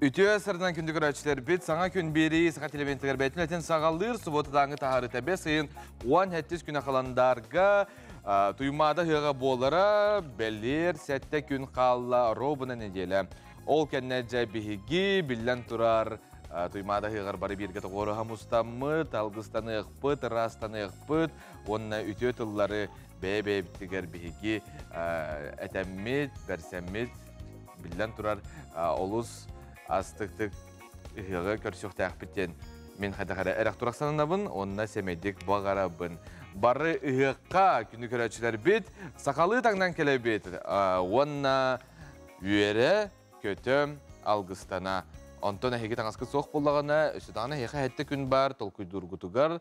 Ütüye sırdan kündü görüşler bit sana gün biri saat elementler betletin sağalır subotu dağını taharı tebe sayın 17 güne kalandarga tuymada hıga bolara bellir sette gün kalla robuna nedele ol kennece bihigi billen turar tuymada hıgar bari bir gete qoru hamustamı talgıstanı ıqpıt rastanı ıqpıt onna ütüye tılları bebe bittiger bihigi etemmit bersemmit billen turar oluz Astıktık hığı körsüq tәqbіттен мен қадағара әрақ тұрақсанынабын, онына семейдік бағарабын. Бары ұйыққа күні көрәтшілер бет, сақалы таңдан келе бет. Онына үйері көтім алғыстана. Онтон әйге таңасқы соқ болағына, үстідағына әйқа әтті күн бар, тол күйдұрғытығар.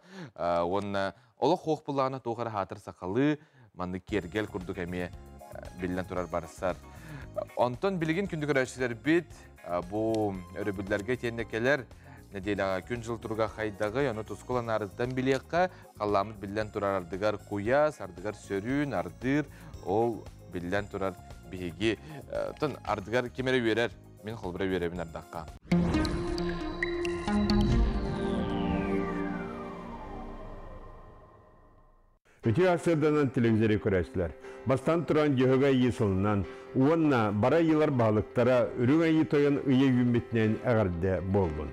Онына олық қоқ болағына тоғары хатыр сақалы, манды кергел күрдік әме білден тұрар барысар. Онтон білген күнді көрәтшілер бет, bu örübüllerge tendekeler nedelaga gün jıl turga haydağı onu tuskolan arızdan bilekka kallamıt bilden turar ardıgar kuyas, ardıgar sörün, ardır ol bilden turar bihigi tın ardıgar kimere verer min kolbura verebin ardakka Ötü asırdanan televizörü körəşdilər. Bastan turan yöhögə yısılından, uğunna bara yıllar bağlıqtara ürün ayı toyan ıya yümbetinen əğərdə bolgun.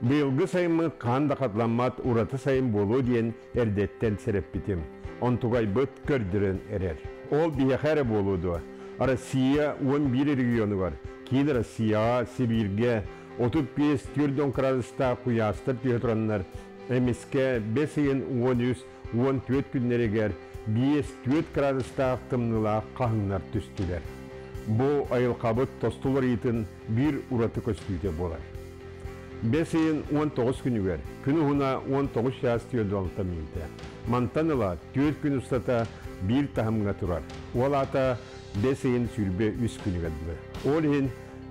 Bıyılgı sayımı qanda qatlanmat uratı sayım bolu diyen erdetten serep bitim. Ontugay bıt gördürün erer. Ol biyəxərə boludu. Arasiya 11 regionu var. Kiyin Rasiya, Sibirge, 35-4 gradusda kuyastır tüyötüranlar. Emiske 5-13 günleri gər 5-4 gradusda aqtımnıla qahınlar tüstüler. Bu ayıl qabıt tostular etin bir uratı köstüyde bolar. 5-19 günü ver. Günü huna 19 yaz tüyödü alta minte. Mantanıla 4 gün ustata bir tahımga turar. Ol ata 5-sülbe 3 günü gadlı. Ol hin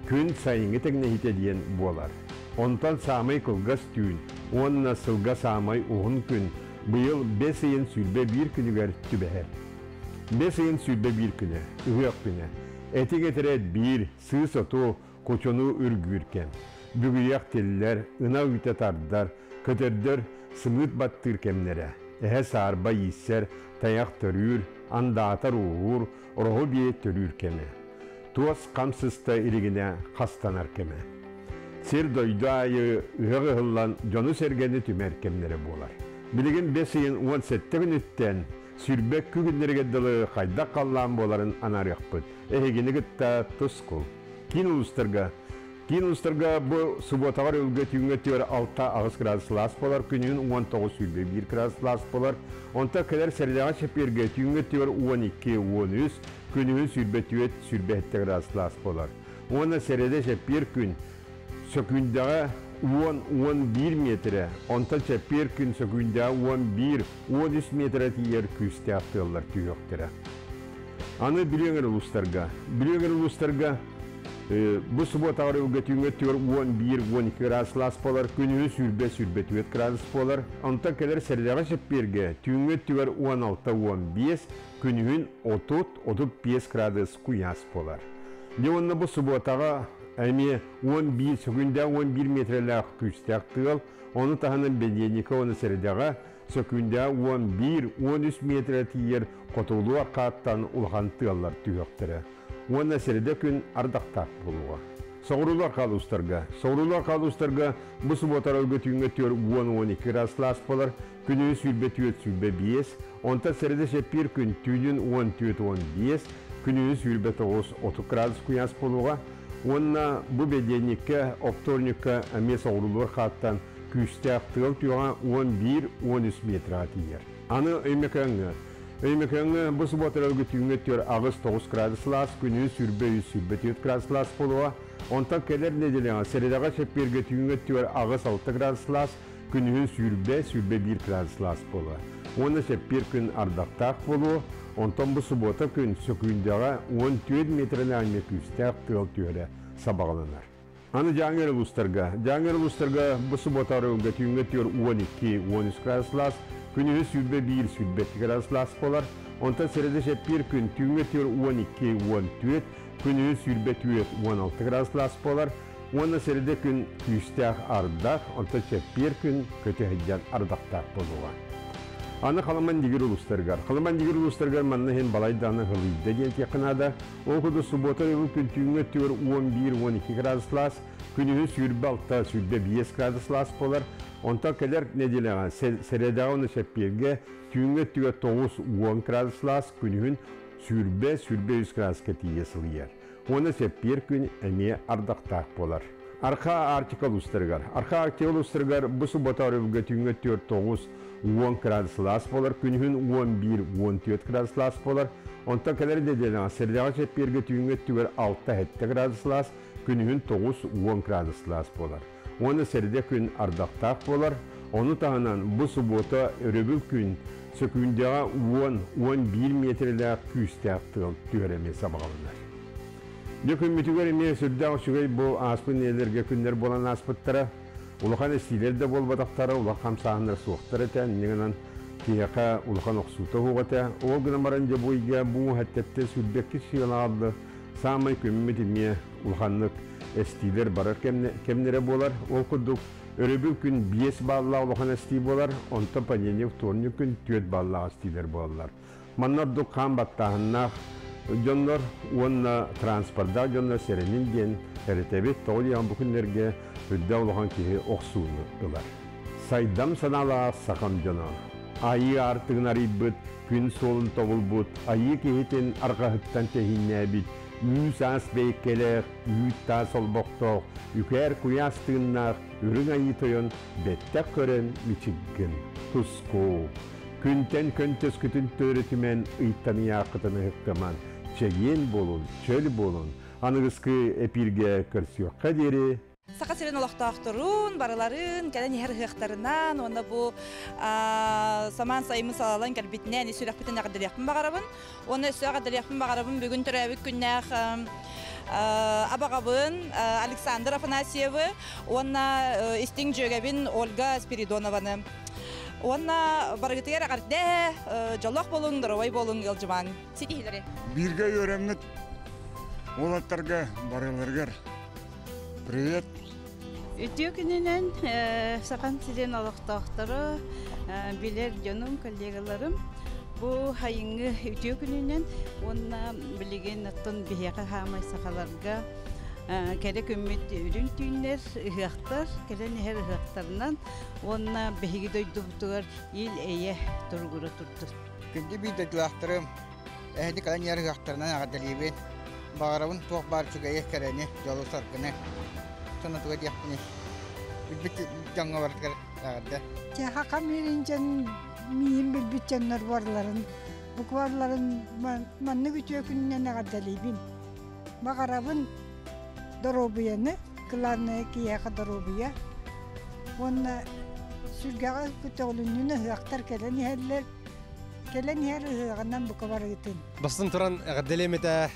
gün sayını tekne hite diyen bolar. Ondan samay kılgas tüyün. Onna sılga samay uğun gün. Bu yıl 5-sülbe 1 günü ver tübeher. 5-sülbe 1 günü, ıhıyak günü. Eti getiret bir, sığ sotu, koçonu ürgürken. Bügüyak teliler, ına üte tardar, köterdör, sımıt battır kemlere. Ehe sarba yisser, tayak törür, anda atar uğur, rohu biye törür keme. Tuas kamsızda irigine hastanar keme. Sir doydu ayı, ıhığı hıllan, jonu sergeni tümer kemlere bolar. Bilgin 5-17 günütten, sürbek kügünlerge dılı qayda qallan boların anar yakpıt. Ehegini gıtta tuskul. Kin ulustarga bu subotavar ülge tüyünge tüyor 6 ağız gradus las bolar, günün 19 sülbe 1 gradus las bolar. Onta kadar serdağa şeperge tüyünge tüyor 12-13, günün sülbe tüyet sülbe 7 gradus las bolar. Ona serede şeper gün, sökündağa 10-11 metre, onta şeper gün sökündağa 11-13 metre tiyer küste atıyorlar tüyöktire. Anı biliyorlar uluslarga, bu subotavar ülgetüğünge tüyor 11-12 gradus las polar, günü sülbe tüyet gradus polar, onta kadar serdağa şeperge tüyünge tüyor 16-15, günün 30-35 gradus kuyas polar. Devonna bu subotağa Әме 11 сөкінде 11 метрелі күсті ақтығыл, оны тағының бәденекі оны сәрдіға сөкінде 11-13 метрі тиер қотылу арқаттан ұлған тығалар түйіқтірі. Оны сәрді күн ардақтақ болуға. Соғырулу арқалы ұстарға бұл сұботар өлгі түйінгі түйір 10-12 градус лас болар, күні сүлбе 5, онта сәрді шепер күн түйін 10-15, күні сүлбе 9-30 градус күяс болуға. Онна bu bedenlikке, oktornikке әмес оғырулар қаттан күсті ақтығыл түйіға 11-13 метр атыйер. Аны өймекеңі бұл сұботыр өлгі түйінгі түйір ағыз 9 градус лас, күні сүрбе 3 градус лас болуға. Онтан келер неделеға сәредаға шепперге түйінгі түйір ағыз 6 градус лас, күні сүрбе 1 градус лас болуға. Оны шеппер күн ардақтақ болуға. Ondan bu subota gün sökündəğa 14 metrələ anə küstə aqtığıl tüyərə sabağlanır. Anı Cangir Ulustarga bu subotarı öngətüyüngə tüyər 12-13 gradus las, günü sürbə 1 gradus las polar. Ondan sərədə şəppir gün tüyüngə tüyər 12-14, günü sürbə tüyər 16 gradus las polar. Оны серде күн күйістәк ардақ, онта чеппер күн көте хеджан ардақтақ болуға. Аны қаламан дегер ұлыстарғар. Қаламан дегер ұлыстарғар манны хен балайданы ғылыйды ден текінада. Ол күді суббота елі күн түйіңі төр 11-12 градуслас, күнігін сүйірбі 6 сүйірбі 5 градуслас болар. Онта кәлер неделеған середағыны шепперге түйіңі түйі 9-10 градуслас, күнігін сүйірбі 100 градус кәтейе сылияр. Оны сеппер күн әме ардақтақ болар. Арқа артикал ұстырғар. Арқа артикал ұстырғар бұл суббота өрөвге түйіңі 4-9-10 градуслас болар, күнігін 11-14 градуслас болар. Онта кәлер неделеған середағын шепперге түйіңі түйір 6-7 градуслас, күнігін 9-10 градуслас болар. Оны серде күн ардақтақ болар. Оны тағынан бұл суббота өрөвіл күн сөкіндеға 10-11 метрлі күйістәқ түйіреме сабағалынар. Декүн мүтігер еме сүрді шүгей бұл аспын елерге күндер болан аспыттары. Улахан estилер де бол батақтары, улақ қамсағындар суықтар әтен, негінен кейеқа улахан оқсуыта хоғыта. Ол гынамаран де бойға бұл әттетті сүрбеккі шиғалағалды. Самай көмімет еме улаханлық estилер барар кемнері болар. Ол күдік өребіл күн 5 балла улахан esti болар, онта паненев торны күн 4 балла estилер болар. Маннар дұқ қан баттағыннақ жонлар, онна транспорда жонлар серенин ден әрітебет тоғылиян бүкіндерге үдді олған кейі оқсуыны ұлар. Сайдам санала сақам жона. Айы артығын арибыт, күн солын тоғыл бұт, айы кейтен арқағыттан тәхинне бит, үйс ас бейкелек, үйітта сол боқтоқ, үкер күйастығыннақ, үрің айы тойын беттек көрен мүчігін. Тұсқо, күнтен көнтес күтін төрітімен ұйттаны яқытыны хықтыман, чеген болун, чөл болун, анығысқы эпирге көрсіоққа дері. Сақа сирен олақтақтырын, барыларын, кәден ехер хықтарынан, онда бұл саман сайымын салалан кәлбетінен сөйлек бітін ағадырияқпын бағарабын. Оны өсі ағадырияқпын бағарабын бүгін түрәвік күннәқ абағабын Александр Афанасьевы, онна істің жөгәбін Ольга Спиридонованы. Онна барғытығар ағарды жолақ болуң, дұровай болуң елжыман. Сетихілері? Бірге өремнет олаттарға барыларғар. Привет. Ütüyor gününden sakan siren alaqtaqtары bilir canım kollegalarım. Bu hayıngı ütüyor gününden ona bilgen atın biheqa hamay sakalarga kerek ümmet ürün tüynler hıqtar kelen her hıqtarından ona behigi doyduqtular il eye turgura turdu. Kendi bir doyduqtarım ehdi kalan yer hıqtarından ağadalıyım. Bağırabın toq bar çügeye kereni yolu sarkını. Sana tuh dia ini, bitte jangan warga ada. Cah kami rincan mihim bilbitcanlar varların, bu varların manne gücü gününe kadar libin. Bakarabın dorobiyanı, kılarne kiye kadar dorobiya. Ona sürgağa kütüğününü hıqtar kelen her hıqından bu kadar gitin. Bastın turan gadelemete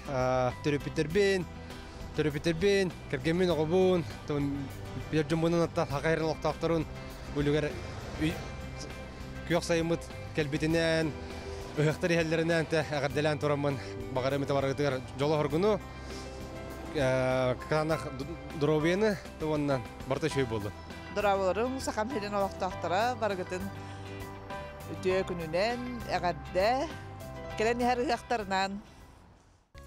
Törüpüterbin, kergemin oğubun, bir cümbunun hatta hakayırın oktaqtarın, bölüger kuyaq sayımıt kelbetinen, öhüqtari hellerinden ağardelen turamın bağırımı tabarıqtıgar jolu horgunu, kanak durobiyeni, ondan barta şey boldu. Duralarım sakam helen oktaqtara barıqtın ütüye gününen ağarda kelen her hıqtarından.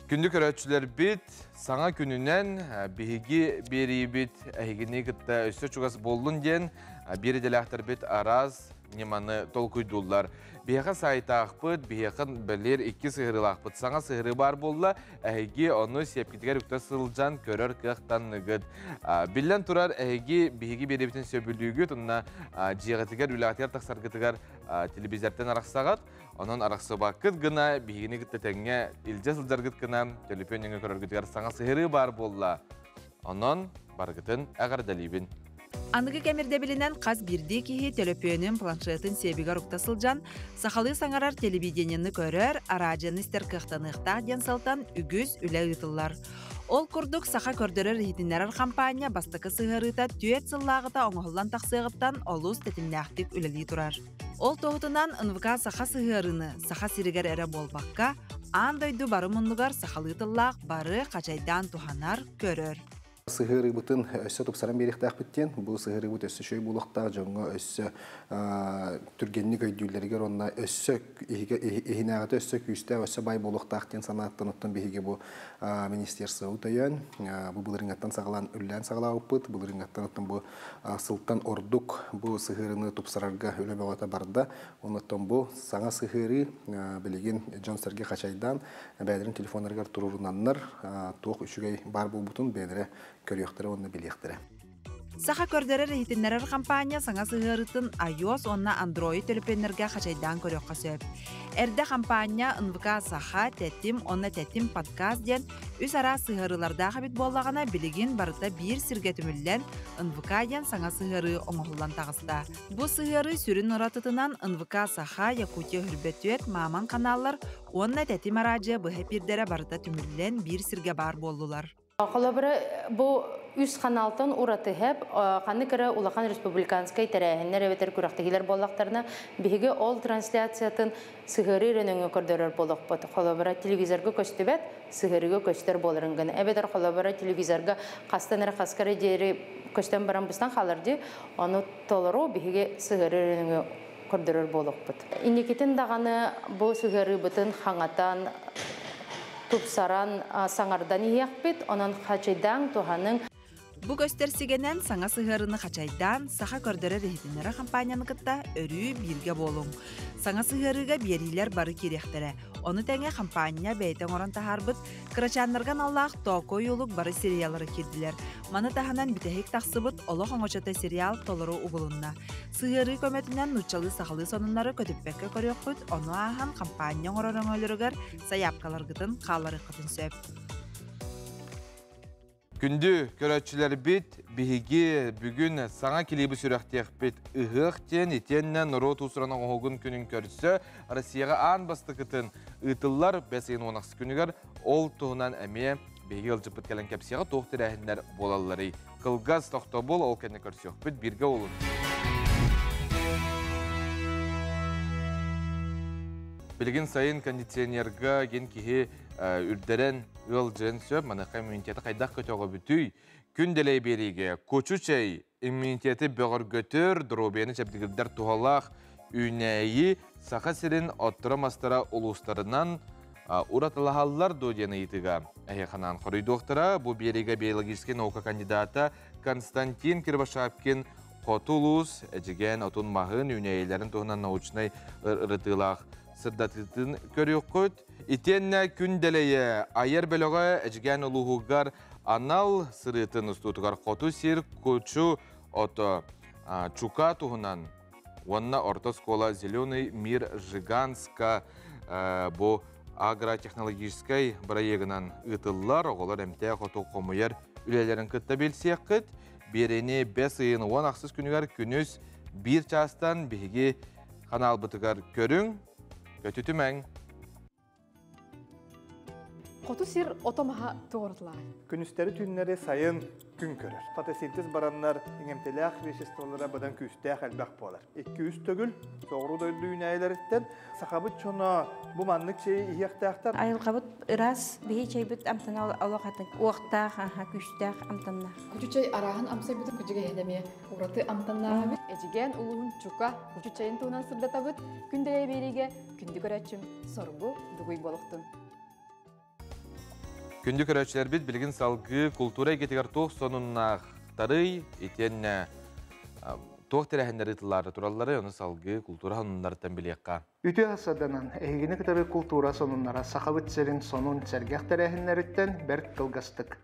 Күндік өрәтшілер бит, саңа күнінен бейгі бері бит, әйгіне күтті өсті чуғас болдың ден, бері дәләқтір бит араз, неманы тол күйдулар. Бейға сайта ақпыт, бейғын білер 2 сығырыл ақпыт. Саңа сығыры бар болла, әйге оны сепкетігер үкті сылжан көрір қықтан нүгіт. Білден тұрар әйге бейгі бері бітін сөбілігі, тұнна жиғатығар үләғатығар тақсарғытығар телевизордан арақсағат. Onun araqsı bakıt gına, bihini gıtta tenge ilce sılcar gıt gına, telefon yenge körür gıtgar sana sihiri bar bolla. Onun bargıtın ağır dalibin. Anıgı kemirde bilinen qaz birdi kihi telefonun planşetin sebigar uktasılcan, saxalı sangarar televidenini körür, aracın ister kıhtanıqta den saltan ügüz üle ıtıllar. Ol kurduk saxa kördürür hitinlerer kampanya bastıkı sığırıta tüet sılağıta oңoğullan taqsığıttan oluz tetimnäqtik üleli turar. Ol toğutunan ınvıka saxa sığırını saxa siriger ere bolbaqqa, an doydu barı munlugar saxalı ıtılaq barı qaçaydan tuhanar körür. Сыгыры бутын өссө тупсаран берихтах биттен, бу сыгыры бут өссө шөй булуктар жоңго өссө түргенни көйдүллерге онна өссө эхинагаты өссө күстә өссө бай булуктах тен санаттан оттон биһиге бу министерство утаян, бу булырынгаттан сагалан үллән сагалауппыт, булырынгаттан оттон бу сылтан ордук бу сыгырыны тупсарарга өлө болота барда, оннан бу саңа сыгыры билеген Джонстерге качайдан бәдерин телефоннарга турурунаннар тох үчүгей бар булбутун бәдере көрөктөрү онны билектире. Саха көрдөрөр хитиннерер компания саңа сыгырытын iOS онна Android телефоннарга хачайдан көрөккө сөп. Эрде компания НВК Саха тетим онна тетим подкаст ден үс ара сыгырыларда бит боллагана билигин барыта бир сиргетүмүллен НВК ден саңа сыгыры оңоллан тагыста. Бу сыгыры сүрүн оратытынан НВК Саха Якутия хүрбөтүет маман каналлар онна тетим аражы быхепирдере барыта түмүллен бир сирге бар болдулар. Холобра бу үс каналтын ураты хеп, каны кыра Улахан Республиканскай тәрәһеннәр әветер күрәктегеләр боллактарына биһиге ол трансляциятын сыгыры ренеңе көрдөрөр болок бот. Холобра телевизорга көстөбәт, сыгырыга көстөр болырынган. Әветер холобра телевизорга кастанара каскары дери көстөн баран бустан халарды, аны толору биһиге сыгыры ренеңе көрдөрөр болок бот. Индикетин даганы бу сыгыры бутын хаңатан тупсаран саңардан иякпит, онан хачайдан туханың. Бу көстерсигенен саңа сыгырыны хачайдан саха көрдөрөр рехитиннера компанияны кытта өрүү бирге болуң. Саңа сыгырыга берилер бары керектере. Оны тәңе компания бәйтен оран тахарбыт, кырачаннарган Аллах токо юлук бары сериалары кирдилер. Маны таханан битехик тахсыбыт олох оңочота сериал толору угулунна. Сыгыры көмөтүнөн нучалы сахалы сонуннары көтүппекке көрөкпүт, оны ахан компания орорөңөлөрүгөр саяпкаларгытын калары кытын сөп. Күнді көрәтшілер бит, бігі бүгін саңа келебі сүрәқтеқ бит ұғықтен, етеннен рот ұсырана оғын күнін көрісі, Россияға аң басты күтін ұтылар бәсейін онақсы күнігер, ол тұғынан әме бігі ұлжып біткелен кәпсияға тоқтыр әхіндер болалары. Қылғаз тоқта бол, ол кәне көрсек бит бірге олын. Білген сайын кондиционерға ген кеге үрдерен ыл жын сөп, маныққа иммунитеті қайдақ көтеғі бүтүй. Күнделей береге көчүчей иммунитеті бөғір көтір, дробені чәптігірдер туғалақ үйнәйі сақа сірін оттыра-мастыра ұлыстарынан ұратылағалар додені етіға. Әйеқанан қорый доқтыра, бұл береге биологический наука кандидата Константин Кирбашапкин Қотулус, әжіген отын мағын үйнәйелерін туғынан научнай ұрытылақ сырдатытын көрек көт. Итенне күнделейе айыр бөлігі әжген ұлығығар анал сырытын ұстутығар қоту сир көчу ото чука туғынан. Онна орта школа «Зеленый мир Жиганска» бұ агротехнологическай проегінан ұтылар, оғылар әмте қоту қомыер үлелерін күтті белсек күт. Берені 5 айын 10 ақсыз күнігер күніз 1 частан бігі қанал бұтығар көрің, көтүтүмәң. Қоту сир отомаға тоғыртылар. Күністері түннері сайын күн көрір. Фотосинтез бараннар еңемтеләқ веществолары бұдан күстәқ әлбәқ болар. 200 төгіл, соғыру дойды үйнәйлеріттен сақабыт чона бұ маннық шейі иектәқтар. Айылқабыт ырас бейі чайбыт амтана олақатын. Оқтақ, күстәқ амтанна. Күчүчай арағын амсай бұтын күчіге едеме. Ураты амтанна бит. Эжиген улуғын чука күчүчайын туынан сырдата бұт. Күнделей береге күнді көрәтшім сорғы дүгүй болуқтын. Күнді көрәтшілер бит білгін салғы культура кетігер тоқ сонуннақтары етенне тоқ тәрәхіндер ұтылары туралары оны салғы культура сонунларыттан білеққа. Үті асаданан әйгені кітары культура сонунлара сақабыт сәрін сонун сәргәқ тәрәхіндеріттен бәрк қылғастық.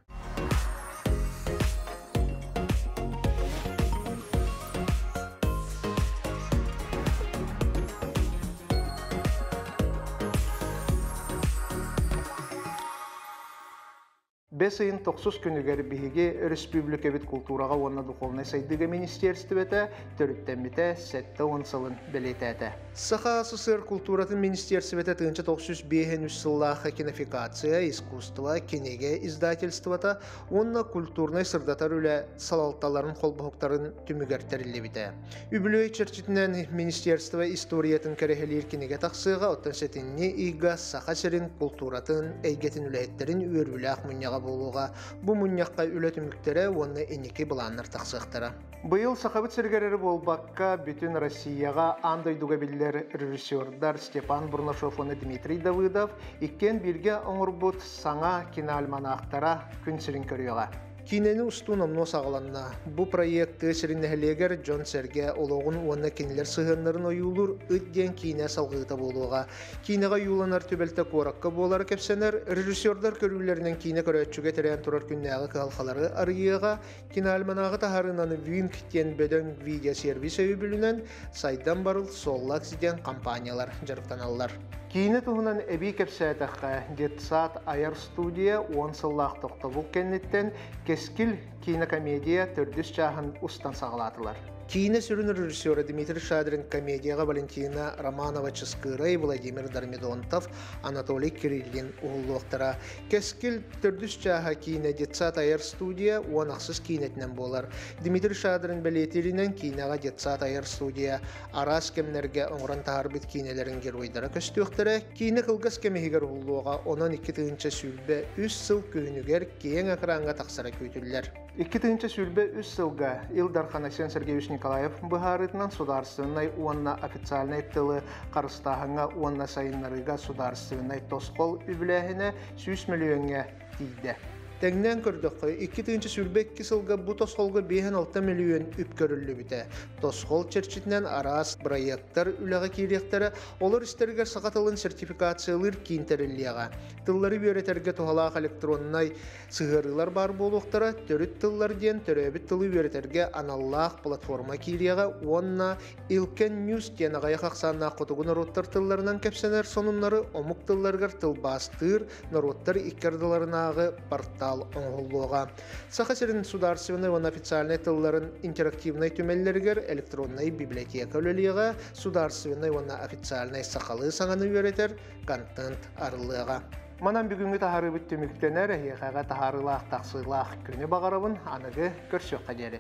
Бес айын 9 күнігер бігі республика бит культураға онна духовный сайдыға министерстветі төріттенбеті сәтті онсалын білетәді. Саха СССР культуратын министерстветі 1995 сыллағы кинофикация, искусство, кенеге издательствата, онна культурный сырдатар үлі салалталарын қолбақықтарын түмігертәрілі біті. Үбілөй черчетінен министерство историятын кәрехелер кенеге тақсыға оттан сәтінне иға саха сәрін культуратын әйгетін үләйеттерін өрбілі ақмынняға болуға. Бұ мұньяққа үлетіміктері оны енеке бұланыр тақсықтыра. Бұйыл сақабыт сіргерері болбаққа бүтін Россияға андай дугабиллер режиссердар Степан Бурнашов оны Дмитрий Давыдов иккен бірге оңырбұт саңа киноальманақтара күн сірін көріға. Кинени устун омно сағаланна. Бу проекты сириннехелегер Джон Серге олоғын уанна кинелер сығынларын ойулур үдден кине салғыта болуға. Кинеға юланар төбелті қораққа болары кепсенер, режиссердар көрілерінен кине көрәтчуге терен тұрар күннәғы қалқалары арыйыға, киноальманағы тахарынаны винк тен бөден видеосервис өйбілінен сайдан барыл соллак сиден компаниялар жарықтаналар. Кейіні тұғынан әбей кепсәтіққа Детсат Айар студия 10 сыллақ тоқты бұл кеннеттен кескіл кинокомедия түрдіс жағын ұстан сағылатылар. Кино сүрін режиссері Дмитрий Шадрин комедияға Валентина Романова Ческырай, Владимир Дармидонтов, Анатолий Кириллин ұғылуқтыра. Кескіл түрдіс жаға кино Детсат Айар студия уанақсыз кинетінен болар. Дмитрий Шадрин бәлетерінен киноға Детсат Айар студия арас кемнерге оңыран тағарбет кинелерін геройдары көстіуқтірі. Кино қылғыз кемегер ұғылуға онан 2-тігінші сүлбе 3 сыл күйінігер кейін ақыранға тақсара көйтілілер. 2-тігінші сүлбе 3 сылға Илдар Ханасян Сергеевич Николаев бұхарытынан сударственной уанна официальной тылы қарыстағыңа уанна сайынларыға сударственной тосқол үбіләхіне 100 миллионға дейді. Тәңнен көрдіқі 2-тігінші сүлбе 2 сылға бұ тосқолға 5-6 миллион үп көрілі біті. Тосқол черчетінен арас проекттар үліға кейректері олар істерге сақатылын сертификациялыр кейінтеріліға. Тыллары бөретерге тұғалақ электроннай сығырылар бар болуқтара түріт тыллар ден түрәбіт тылы бөретерге аналлақ платформа кейрегі онна Илкен Ньюс ден ағай қақсанна құтығын народтар тылларынан кепсенер сонымлары омық тылларғар тыл бастыр народтар иккерділарынағы портал оңғылуға. Сақасырын сударственный он официальный тылларын интерактивный түмеллергер электронный библиотека өлеліға сударственный он официальный сақалы саңаны өретер контент арылыға. Манан бүгінгі тахары бүттіміктенер, еқаға тахарылақ тақсылақ күні бағарабын анығы көрсөк қадері.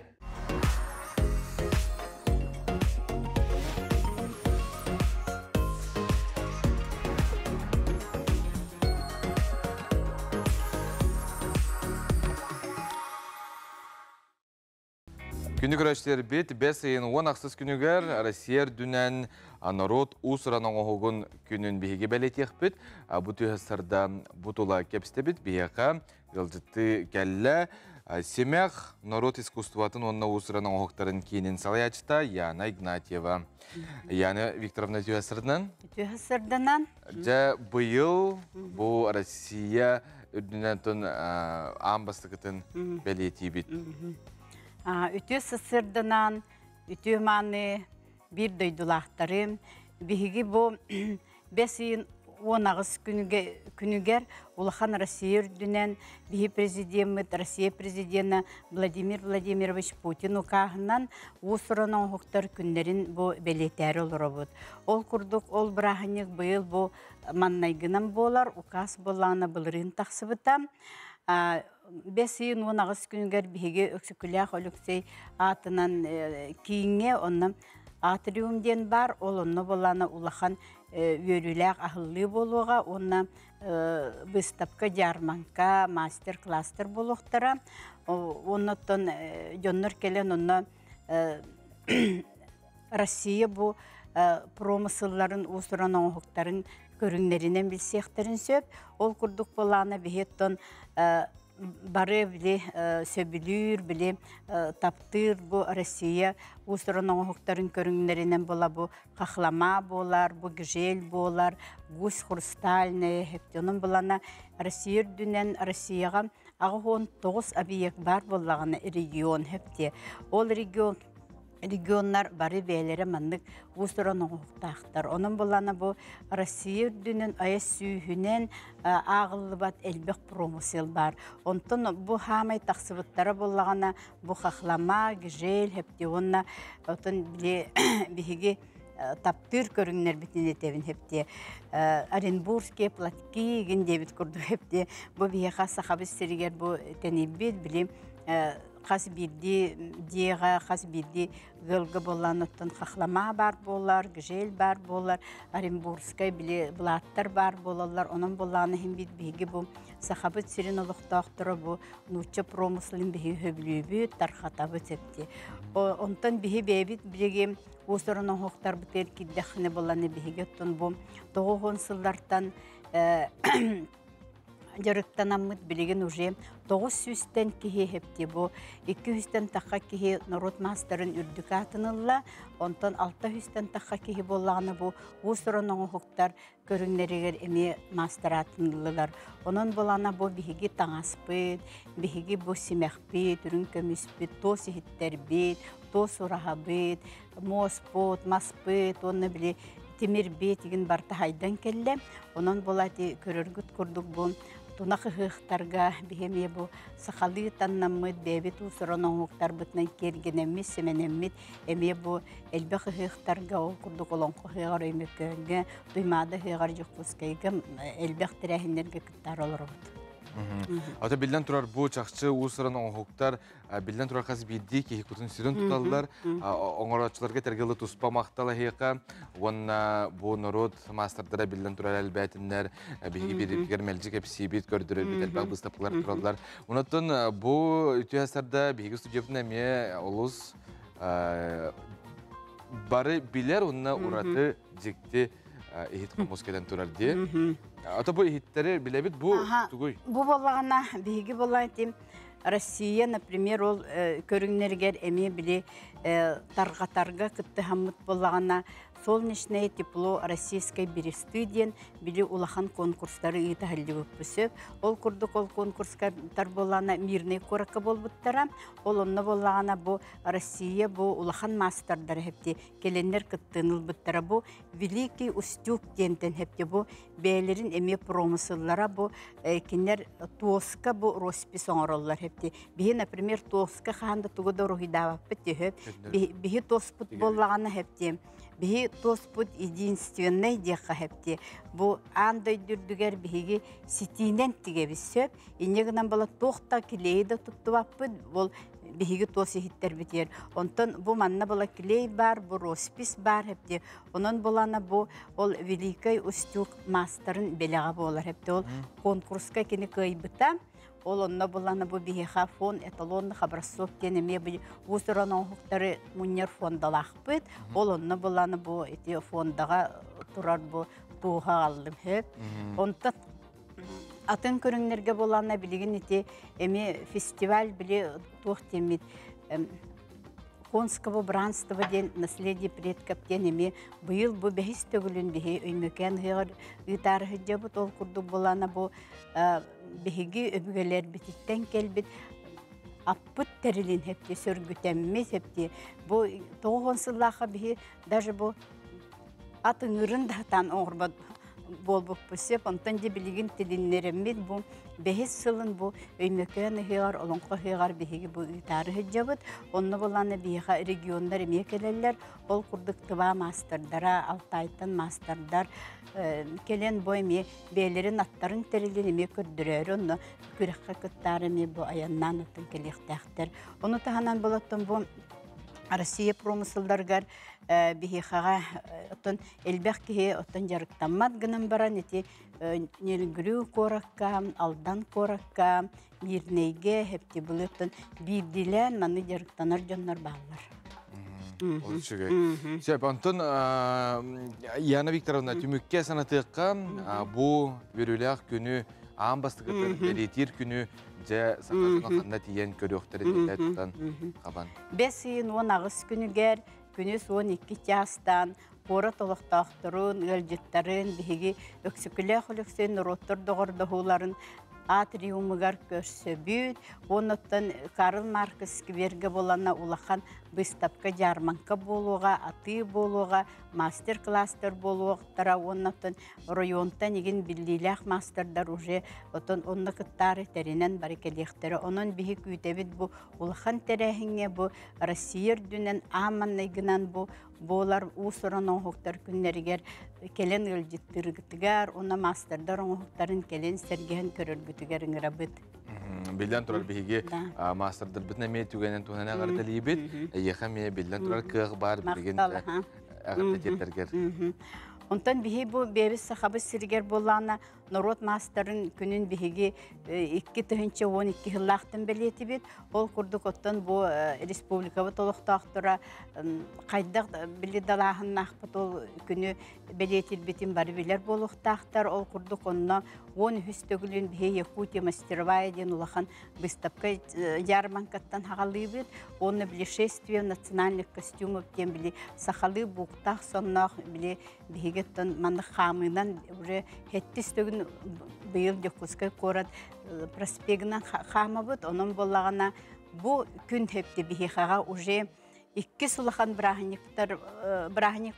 Күні көрәштер бет 5 айын 10 ақсыз күнігер Россия дүнен народ ұсыраның оғығын күнін бейге бәлетек бет. Бұ түйістірді бұтыла кепсті бет бейеқа ғылжытты кәлі. Семях народ искусстватын онына ұсыраның оғықтарын кейінен салаячта Яна Игнатьева. Яна Викторовна түйістірдінен? Түйістірдінен. Жа бұйыл бұл Россия дүнен түн амбастықытын бәлеті бет. Үтü сысырдынан, үтü маны bir döydülahtarım. Bihigi bu 5 ayın 10 ağız günüger Улахан Россия дүнен bihi президент, Россия президенті Владимир Владимирович Путин укағынан ұсырының оқтар күндерін bu белетәрі олыры бұд. Ол күрдік, ол бірағынық бұйыл bu маннайгынан болар, указ болағына бұлырын тақсы бұтам. 5 ayın 10 ağız günüger bihiге öksükülях Олексей атынан кейінге онны атриумден бар, ол онны боланы улахан өрілях ахылы болуға, онны выставка, ярманка, мастер-кластер болуқтыра. Оннытын жонныр келен онны Россия bu промысылларын ұсыраның оқтарын көріңлерінен білсектерін сөп. Ол күрдік боланы бігеттен бары біле сөбілір, біле таптыр бұл Россия ұсыраның оқтарын көріңлерінен бола бұл қақлама болар, бұл гжел болар, гусь хрустальный, хептенің болана Россия дүнен Россияға ағы 19 объект бар болағына регион хепте. Ол регионнар бары бәлері маннык ұсыраның оқтақтар. Оның боланы бұл Россия дүнен айас сүйінен ағылы бат әлбек промысел бар. Онтын бұл хамай тақсыбыттары болағына бұл қақлама, гжел, хепте онына бігіге таптыр көріңнер бітін етевін хепте. Оренбургский платки еген дебіт күрді хепте. Бұл бігеға сақабыз серігер бұл тәнебет білем қас бірді деға, қас бірді ғылғы болан оттан қақлама бар болар, гжел бар болар, Оренбургскай біле бұлаттар бар болалар. Оның боланы хем бит бейгі бұл сақабыт сирен олықтақтыры бұл нұтчы промыслын бейгі хөблөбі тарқатабы тепті. Онтан бейгі бейбіт білеген осырының хоқтар бітер кеддіқіне боланы бейгі оттан бұл 9 сыллартан жарықтанамыд білеген уже 900-тен кихе хепте бу 200-тен таққа кихе народ мастарын үрдік атынылла, онтан 600-тен таққа кихе болағаны бу осырының хоқтар көрінлерігер әме мастар атынылылар. Онын болана бу бігігі таңаспыд, бігігі бу семәқпет, үрін көміспет, тос ехеттербет, тос ұрағабет, моспот, маспет, оны біле темір бет еген барта хайдан келле. Онын болаты көріргіт көрдік бұл тунақы ғықтарға бігеме бұл сақалы таннамыд бәбет ұсырының ұқтар бұтынан кергенеміз, семенеміз, әме бұл әлбәқі ғықтарға ол күрдік олон қоғығар өймеккенге, дұймады ғығар жоқ бұскайға әлбәқ тірәхіндерге күттар олар бұд. Ата билден турар бу чакчы усырын оңуктар билден турар каз бидди ки хикутун сирен туталдар оңорочуларга тергеле туспа мактала хека онна бу народ мастардара билден турар албатиннер биги биригер мелжик эпсибит көрдүрөр бит албак быстапкалар туралдар. Онотон бу үтүясарда биги студиябын эме олус бары билер онна ураты жекти эхит комоскеден турар ди. Ата бу эхиттери билебит бу тугуй. Бу болағана биги болайтым. Россия, например, ол көрүңнергер эме биле таргатарга кытты хаммыт болағана солнечное тепло российской берестыден били улахан конкурстары ыйта халлыгып бүсөп, ол курдук ол конкурстар болана мирный коракка болбуттара, ол онна боллагана бу Россия бу улахан мастардар хепти келеннер кыттыныл буттара бу великий устюг дентен хепти бу бээлерин эме промысллара бу кинер тоска бу роспис оңороллар хепти. Бии, например, тоска ханда тугуда рухидава петтеп, бии тоспут боллагана хепти. Бихи тоспут единственный дека хепти. Бу андай дүрдүгер бихиги ситинен тиге бисөп, инегинен бала тоқта килейді туттубаппы, бол бихиги тосы хиттер битер. Онтон бу манна бала килей бар, бу роспис бар хепти. Онон болана бу ол великий устюг мастарын белега болар хепти. Ол конкурска кини кайбыта. Ол онна болана бу бихиха фон эталонных образцов тенеме бу усыраның хуктары муньер фондалахпыт. Ол онна болана бу эти фондага турар бу туга алдым хеп. Онта атын көрүңнерге болана билеген эти эми фестиваль биле тух темит конского бранства ден наследие предков ден эми быйыл бу бехис төгүлүн бихи өймөкен хыгыр ытар хыджабы тол курду болана бу бихиги өбүгелер бититтен келбит аппыт терилин хепти сөргүтеммес хепти бу 9 сыллаха бихи даже бу атыңырын датан оңурбат болбуп бүсеп онтан же билигин тилиннереммит бу 5 сылын бу өймөкен хыгар олонко хыгар бихиги бу ытары хыджабыт онно боланы биха региондар эме келелер ол курдук тыба мастардара Алтайтан мастардар келен бойме бээлерин аттарын терилин эме көрдүрөр онно күрөккө кыттары эме бу аяннан отун келектактер ону таханан болоттон бу Россия промыслдаргар бихихага отон элбек кихе отон жарыктаммат гынан баран эти нелгүрүү коракка, алдан коракка, мирнейге хепти булыттын бидилен маны жарыктанар жоннор баалар. Сөп, Антон, Яна Викторовна, түмікке санатыққа бу бүріліғ күні амбастығытыр, әлетер күні же сақатына қанда тиен көріқтері дейлі тұтан қабан. 5 ағыз күнігер, күні 12 жастан, қора толықтақтырын, өлжеттарын, бігі өксікілі құлықсын, роттыр доғырды ғуларын атриумыгар көрсөбүт, оныттан Карл Маркс киберге болана улахан выставка жарманка болуға, аты болуға, мастер-кластер болуғықтара, оныттан районтан еген білдейлях мастердар уже, онны кыттары терінен барекелектері. Онын бігі күйтебет бұ улахан терехіңе бұ Россия дүнен аманнайгынан бұ Болар усуран оңуктар күннеригер келен ылжыттыргытыгар, ona masterдар оңуктарын келен сергehen көрөрбүтүгер ыңырабыт. Билден турар биһиги мастердар битне ме түгенен туһана гар талибит. Яха ме билден турар кыг бар билген. Агат тетергер. Онтан биһи бу бебис сахабы сиргер боллана народ мастерын күнүн биһиги 2-12 хыллахтан белетибит. Ол курдук оттан бу республикабы толуктактыра кайдак билидалахын нахпыт ол күнү белетил битин бар билер болуктактар. Ол курдук онна 10 хүстөгүлүн биһи Якутия мастеровая ден улахан выставка ярмаркаттан хагалыбыт. Оны били шествие национальных костюмов ден били сахалы буктах соннах били бигеттен мандык хамынан уже хеттистөгүн быйыл жокуска корат проспегнан хамабыт. Онун боллагана бу күн хепти бихихага уже 2 сулахан брахник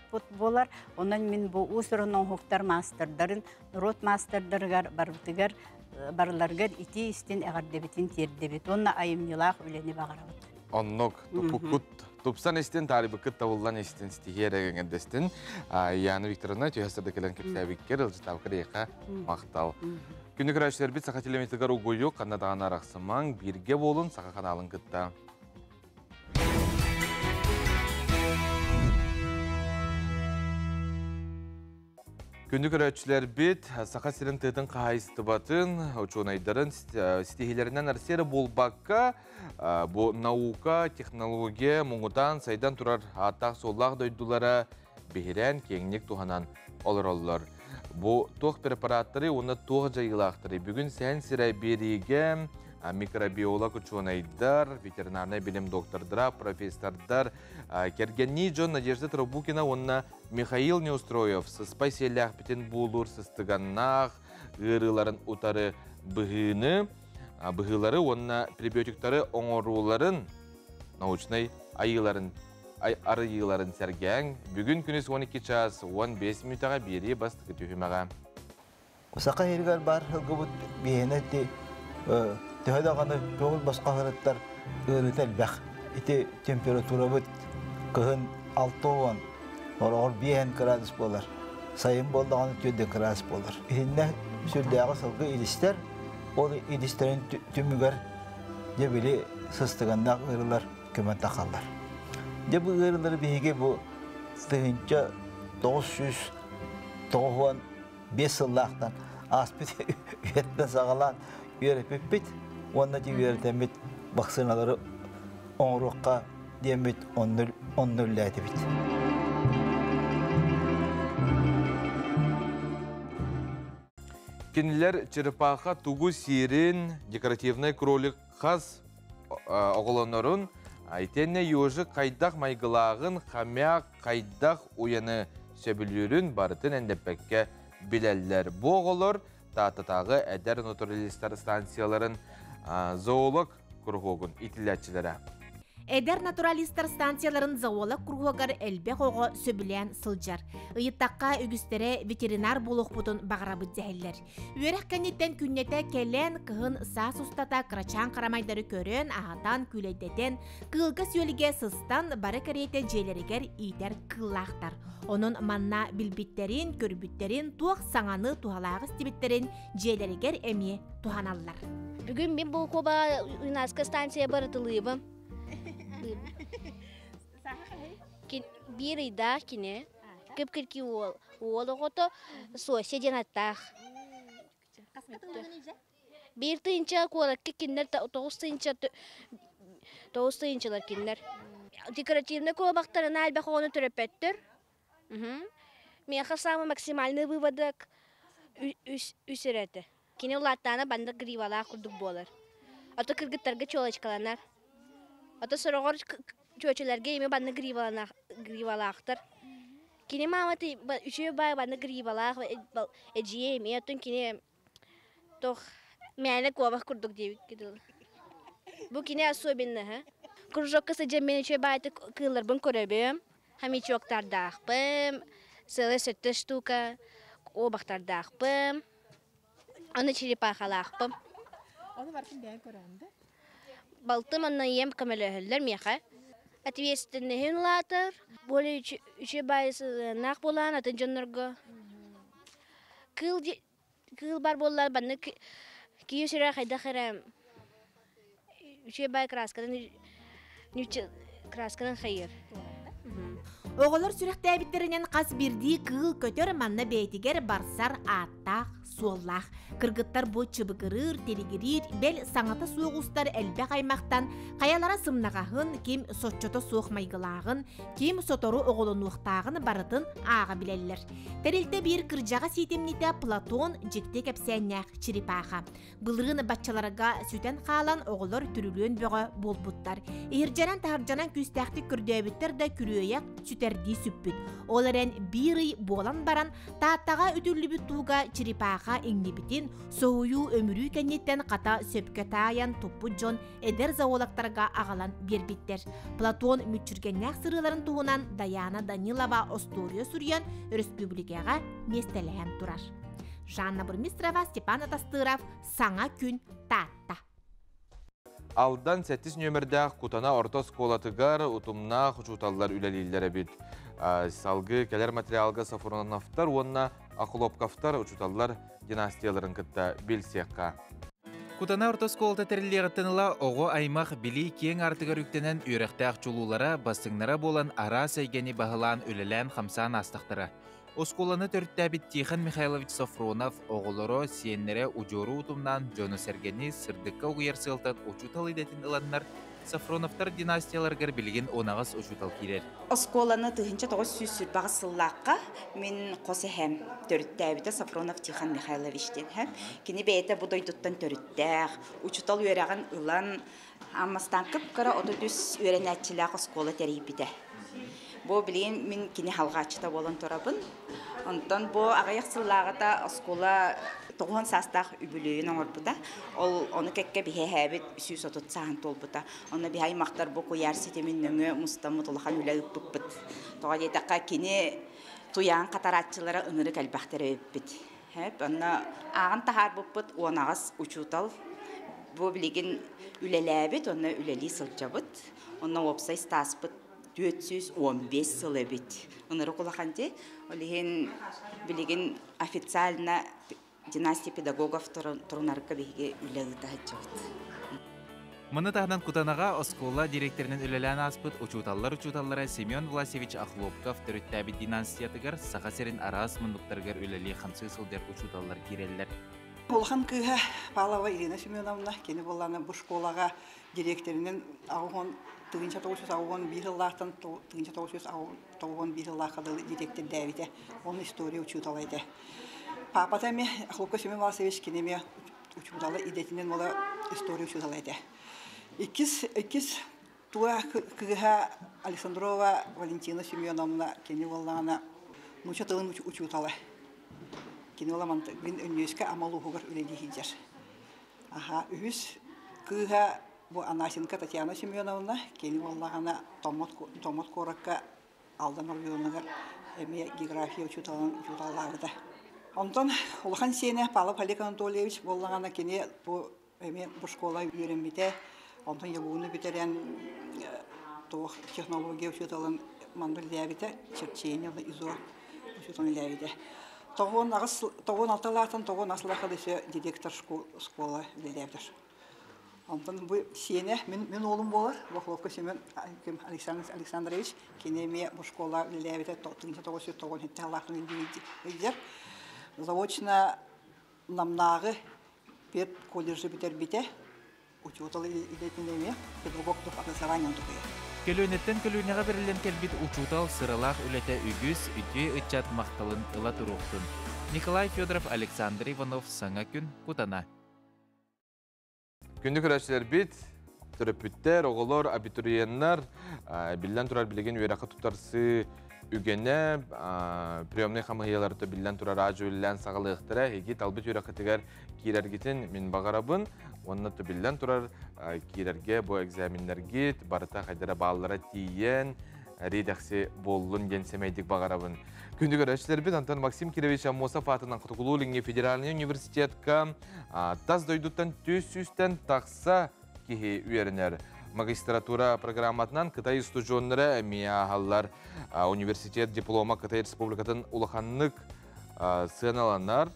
пут болар. Онан мен бу усурунун хуктар мастerdарын, рот мастердаргар барбытыгар барларгар ити истин агардебитин тердебит. Онна айымнылах үлени багарабыт. Оннок тупукут тупсан истин тарибы кытта буллан истин стихереген дестин. Яны Викторовна түйәстерде келен кепсәбиккер ылжытавкыр ека мактал. Күнү көрәчләр бит саха телеметргә угую канадаган араксымаң бирге болун саха каналын кытта. Күнді көрәтшілер бет, сақа сирен тыйтын қағайысты батын, учонайдарын стихилерінен әрсері болбаққа, бұл наука, технология, мұңыдан, сайдан тұрар аттақ соллақ дойдулары бейірен кеңнік туғанан олар. Бұл тоқ препараттары, оны тоқ жайылақтыры. Бүгін сән сірі береге микробиолог учонайдар, ветеринарный билим доктордара, профессордар, Кергенни Джон Надежда Трубукина, онна Михаил Неустроев, спайселях бітін болур, сыстыганнақ, ғырыларын утары бұғыны, бұғылары, онна пребиотиктары оңыруларын, научный айыларын, арыйыларын сәргәң, бүгін күнес 12 час 15 минутаға бері бастығы түйімаға. Осақа елгар бар, ғыбыт бейінетті, Төхәдағаны көңіл басқа ғырыттар ғырытел бәқ. Ити температура бұд күхін 6-10, орағыр 5 градус болар. Сайын болдағаны 4 градус болар. Итінне сүрдәғы сылғы илістер, ол илістерін түмігер дебілі сыстығаннақ ғырылар көмін тақалар. Дебі ғырылары бейге бұл тұхынша 995 сыллақтан аспет үйеттен сағалан үйереппет, онна тивертемит вакциналары оңрукка демит 10 ләтебит. Кенелер черепаха тугу сирин декоративный кролик хас оголонорун айтенне южы кайдах майгылагын хамя кайдах уяны сөбүлүрүн барытын эндепекке билеллер. Бу оголор Тататағы әдер натуралистар станцияларын зоолог кургогун итиләтчиләре. Эдер натуралистар станцияларын зоолог кургогар әлбек оғы сөбілен сылжар. Ыйыттаққа үгістере ветеринар болуқ бұтын бағырабыд зәхілер. Өрек кәнеттен күннете келен кығын сас ұстата қырачан қарамайдары көрін ағатан күлейдетен кылғы сөйліге сыстан бары кәрейте желерігер идер кыллақтар. Onun manna bilbitlerin, körbütlerin, tuğ sağanı tuğalağız tibitlerin jelерігер әме tuğanallar. Bugün ben bu koba UNESCO станция baratılıyım. Bir ayda kine, kıpkırki oğlu koto sosyal attaq. Bir tıyınca kolakki kinler, toğuz tıyıncalar kinler. Dekorativne kolabaktarına albaq onu törepettir. Мен самый максимальный выводок үсіреті. Кені улаттаны банда гривалақ күрдік болар. Ото кыргыттарға чолочкаланар. Ото сұрағыр чөчелерге еме банда гривалақтыр. Кені маматы үші бай банда гривалақ әжие еме. Отын кені тоқ мәні ковақ күрдік дейбіт. Бұл кені особенні. Кружок кысы жемені үші байды кыллар бұн көребем. Хомячоктардақпым, целый 7 штука, обақтардақпым, оны черепахалақпым. Оны барқын бәйін көрәнді? Балтым оны ем көмелі өлілер меха. ответственныйын латыр. Более üçe bayısınak bolan atın jönörgö. Kıl bar bollar banны kiyo süre hayda xerem. Üçe bay kraskadan kraskadan hayır. Оғылар сүрәктәбиттерінен қас бірді кыл көтер манна бәйтігер барсар аттақ, суоллақ. Кыргыттар бұл чыбығырыр, терегірір, бәл саңата суығыстар әлбәқ аймақтан, қаялара сымнағағын, кем сотчота суық майғылағын, кем сотору оғылынуқтағын барытын аға білелер. Тәрелті бір кыржаға сетемнеті Платон жекте кәпсәннәқ чирипаға. Бұлығын батчаларға сүтен қалан оғылар түрілуен бөғі болбуттар. Ерджанан тағырджанан күстәқті күрдәбіттер да күрөяқ сүтерді сүппіт. Оларын бірі болан баран, тааттаға үтірлі туға чирипаға еңнебітін, соғую өмірі кәнеттен қата сөпке таян топпу жон әдер зауылақтарға ағалан бербіттер. Платон мүтчіргеннәқ сырыларын туғынан Даяна Данилова Остория сүрген республикаға местелеген тұрар. Жанна Бурмистрова, Степан Атастыров, Саңа күн татта. Алдан 8 нөмірдәқ Кутана орта сколатыгар утумна хучуталлар үлелейлері бит. Салгы кәлер материалға Сафроновтар, онна Ақылопкавтар учуталлар династияларын кітті белсеққа. Кутана орта сколата тәрілдеғіттініла оғы аймақ білі кең артығар үктенен үйрәқтәқ чулулара басыңнара болан ара сәйгені бағылан үлелән қамсан астықтары. Осколаны төрттәбіт Тихон Михайлович Сафронов оғылары сиеннері ұжору ұтымнан жоны сәргені сырдыққа ұғыр сылтат ұчутал едетін ұланнар Сафроновтар династияларғар білген онағыз ұчутал керер. Осколаны тұхынча тоғыз сүр бағы сыллаққа мен қосы әм төрттәбіті Сафронов Тихон Михайловичтен әм. Кені бәйті бұдай тұттан төрттәқ, ұчутал үйерағын ұлан аммастан кіп қара оты дүс үйеренәтчілақ осколы тәрейбіді. Бо билен мен кини халгачта болон турабын. Онтон бо агаяк сыллагата оскола тогон састах үбүлөйүн оңорбута. Ол оны кекке бихебит сүз отут саан толбута. Оны бихай мактар бо кояр сетемин нөңө мустамутулхан үлөгүп буппут. Тога жетакка кини туян катаратчылары ыныры калбактары өппүт. Хеп, онна аган тахар буппут онагас учутал. Бо билеген үлелебит, онна үлели сылжабыт. Онна опсай стаспыт. 415 сылы бит. Оныры кулаханде, олеген билеген официально династия педагогов турунарка биге үлелігі хаджабыт. Мұны тағынан Кутанаға оскола директорының үлелән аспыт учуталлары Семен Власевич Ахлопков түріттәбі династиятығар саға серін арас мұндықтарғар үлелі қамсы сылдар учуталлар керелілер. Олхан кыға Павлова Ирина Семеновна кені боланы бұл школаға директорының ағуын Тыгынча 901 жыллақтан 1991 жыллаққа директор дәвіде. Оның история учуталайды. Папа тәме Ахлопка Семен Васевич кенеме учуталы идетінен ола история учуталайды. Икіз туа кыға Александрова Валентина Семеновна кені боланы нуча тылын учуталы. Кені оламан өнеске амалу ғығыр үлелі хиджер. Үз кыға Бу Анасенко Татьяна Семеновна кені боллағана томот коракка алдан орбионығыр әме география учуталлағыда. Онтон Улхан Сене Павлов Олег Анатольевич боллағана кені әме бұ школа үйренмеде. Онтон ебуыны бітерен технология учуталын мандыр ләбіде, черчение изо учуталын ләбіде. Тоғын алтылақтан тоғын асылақы директор школа ләбідер. Антон bu sene men oğlum var. Vaklovka Semen Alexandrovich keneme bu şkola levete to'g'ri to'g'ri hette Allah'ın individer. Zaочно namnagı bir колледжи biter учуталы идетинеме педагогтук образование тугай. Келөнеттен келөнеге берилен келбит учутал сыралах үлете үгүз үтү ычат макталын ыла туруктун. Николай Федоров, Александр Иванов, Саңа күн, Кутана. Күнді көрәшілер бит, түріпіттер, оғылар, абитуриеннар, білден тұрар білеген үйрақы тұтарсы үгені, приемный қамығияларды білден тұрар ажу үллән сағалы ұқтыра, еге талбыт үйрақы тігер кейлергетін мен бағарабын, оннаты білден тұрар кейлерге, бұл экзаминлерге, барыта қайдара балылара тиен, рейдақсы болуын денсемейдік бағарабын. Күнді көрәшілер бит, Антон Максим Кирович Амосов атынан Құтықулулыңе Федеральный университетка таз дойдуттан төс-үстен тақса кейі үйерінер. магистратура программатынан Кытай студионнары мияхаллар университет диплома Кытай Республикатын улаханнык сыналанар.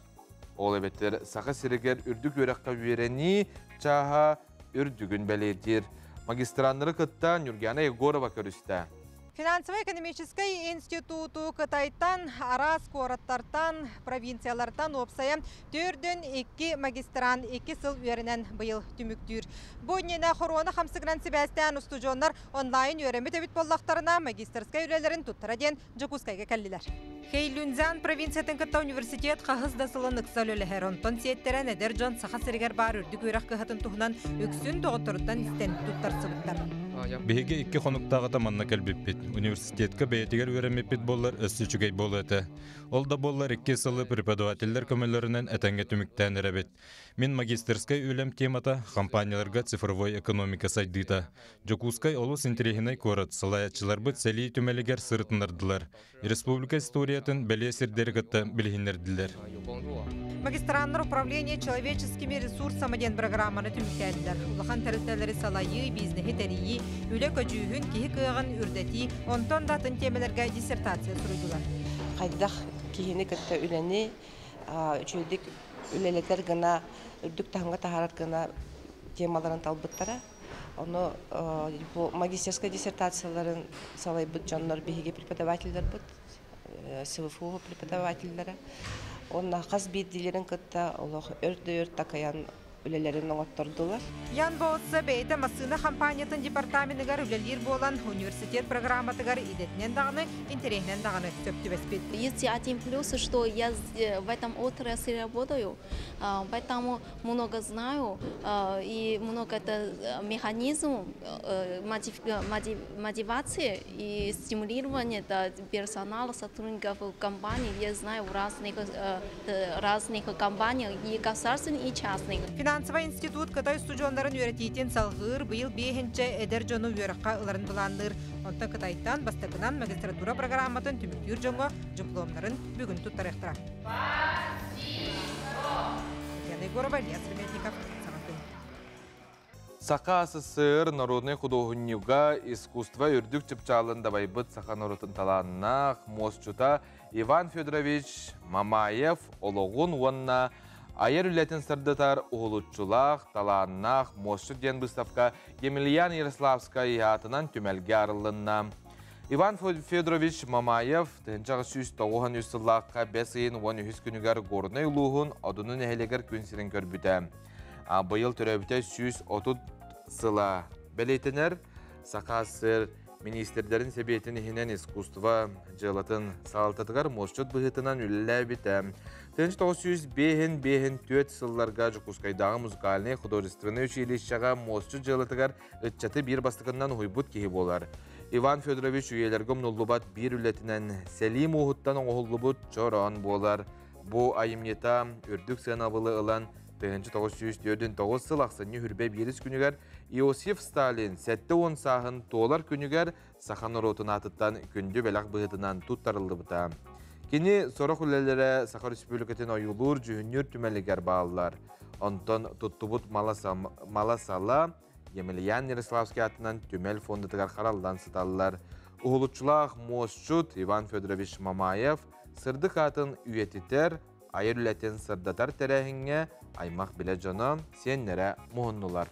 Ол эбеттер саха сирегер үрдүк өрәккә верени чаха үрдүгүн бәледир. Магистраннары кыттан Юргена Егорова көрүстә. Финансово-экономический институту Кытайттан, Арас кораттартан, провинциялардан опсайым төрден 2 магистран 2 сыл өрінен бұйыл түміктүр. Бұннена хорона хамсыгран сибәстен устужонлар онлайн өрімі төбіт боллақтарына магистрскай үлелерін туттара ден Джокускайға кәлілер. Хейлюнзан провинциятын кытта университет қағыз дасылын ұқсал өліхер онтон сиеттерен әдер жон сақа сірігер бар үрдік өрәқ қығатын тұғынан өксін тоғыттырыттан істен туттар сыбыттар. Биһиге 2 хонуктагы манна кэлбиппит. Университетке бәйтигер өремеппит боллар өссүчүгей болыты. Ол да боллар 2 сылы преподавательлер көмөлөрүнөн этенге түмүктен эребит. Мен магистерскай үлем темата компанияларга цифровой экономика сайдыта. Жокускай олус интерехинай корот салаячылар бит сели түмелигер сырытындырдылар. Республика историятын белесердергетте билгендердилер. Магистранлар управление человеческими ресурсами ден программаны түмүктәдилер. Улахан тәрелтәләре салайы, бизнеси тәрии, үле көжүһүн киһи кыгын үрдәти, онтон да тын темелерге диссертация сурыдылар. Кайдах киһини кытта үләни, үчүдик үлелетер гына, үрдүк таханга тахарат гына темаларын талбыттара. Оны магистерская диссертацияларын салай бут жаннар биһиге преподавательлер бут, СВФУ преподавательлері. Онна қаз бейділерін күтті олық өрді-өрд такаян үлелерін оңаттырдылар. Ян болса бейді масына компаниятын департаментігер үлелер болан университет программатығар идетінен дағыны, интерегінен дағыны сөпті бәспет. Есть один плюс, что я в этом отрасли работаю, поэтому много знаю и много это механизм мотивации и стимулирования персонала, сотрудников компаний. Я знаю в разных компаниях, и государственных, и частных. Финансовый институт Кытай студионларын өретейтен салғыр бұйыл 5-нче әдер жону өріққа ұларын бұланыр. Онта Кытайттан бастығынан магистратура программатын түміктер жоңға дипломларын бүгін тұттарықтыра. Сақа СССР народный художнюга искусства үрдік чыпчалында байбыт сақа народын таланнақ мосчута Иван Федорович Мамаев олығын онна айыр үлетін сырдытар ұғылытчылақ, таланнақ, мосчу ден выставка Емельян Ярославскай атынан түмәлге арылынна. Иван Федорович Мамаев 1990 сыллаққа 5-10 күнігер горны ұлығын одының әйелегер күнсерін көрбіті. Бұйыл түрәбіте 130 сыла бәлейтінер, сақасыр министрлерін себетін ехінен искусства жылатын салтатығар мосчут бұғытынан үлілі біті. 1905-4 сылларға Жокускайдағы музыкальный художественный училищаға мосчут жылатығар үтчаты бір бастығынан ұйбұт кейі болар. Иван Федорович үйелергі мұнылыбат бір үлетінен Селим ұғыттан оғылыбыт чоран болар. Бұ айымнета үрдік сынабылы ұлан 1904 сыл ақсыны хүрбе беріс күнігер Иосиф Сталин 7-10 сағын толар күнігер сахан ротын атыттан күнді бәлақ бұғытынан тұттарылды бұта. Кені сорық үлелері Саха Республикатын ойылыр жүхінер түмәлігер бағалар. Онтон тұттыбыт Маласала Емельян Ярославский атынан түмәл фондытығар қаралдан сыталылар. Ұғылытшылақ мосчут Иван Федорович Мамаев сырдық атын үйетітер, айыр үләтен сырдатар тәрәхіңе аймақ біле жаны сеннері мұғыннулар.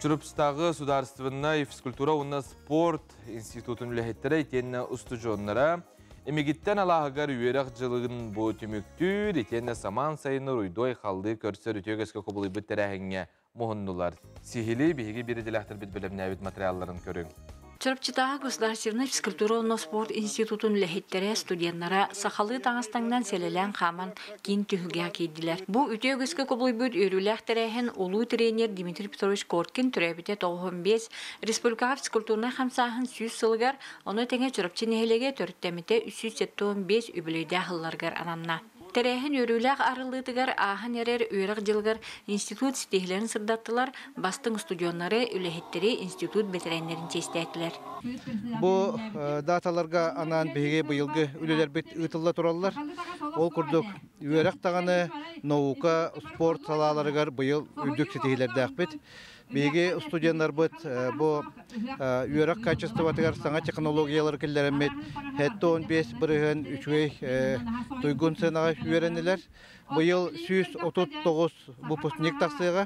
Чурупстағы сударственная физкультура уна спорт институтын үләхеттері етенне устужонлары эмегиттен алағығар үйерек жылығын бұ түміктүр етенне саман сайыныр уйдой қалды көрсер үтегеске көбілі бүт тәрәхіңе мұғыннулар. Сихили биһиги бири дилахтар бит билемне бит материалларын көрүң. Чырпчытағы государственный физкультурный спорт институтын лехеттері студенттара сақалы таңыстаңдан селелен қаман кен түхіге кейділер. Бұл үте өгіскі көбілі бүт өріләқ тәрәхін олу тренер Дмитрий Петрович Коркин түрәбіте 95 республика физкультурный қамсағын 100 сылғар, оны тәңе чырпчы нехелеге төрттәміте 375 үбілейді ғылларғар ананна. Терехин өрүләк арылытыгар ахан эрер үйрәк жылгар институт стихлерин сырдаттылар, бастың студионнары үлехеттери институт бетеренлерин честәтилер. Бу даталарга анан беге быйылгы үлелер бит ытылла тураллар. Ол курдук үйрәк таганы наука, спорт салаларыгар быйыл үрдүк сетихилерде акбит. Беге студенттар бит бу үйрәк качествотыгар саңа технологиялар келлеремет. Хәтта 15 бирген 3 туйгун сынага үйрәнеләр. Быйыл 139 выпускник тақсыға,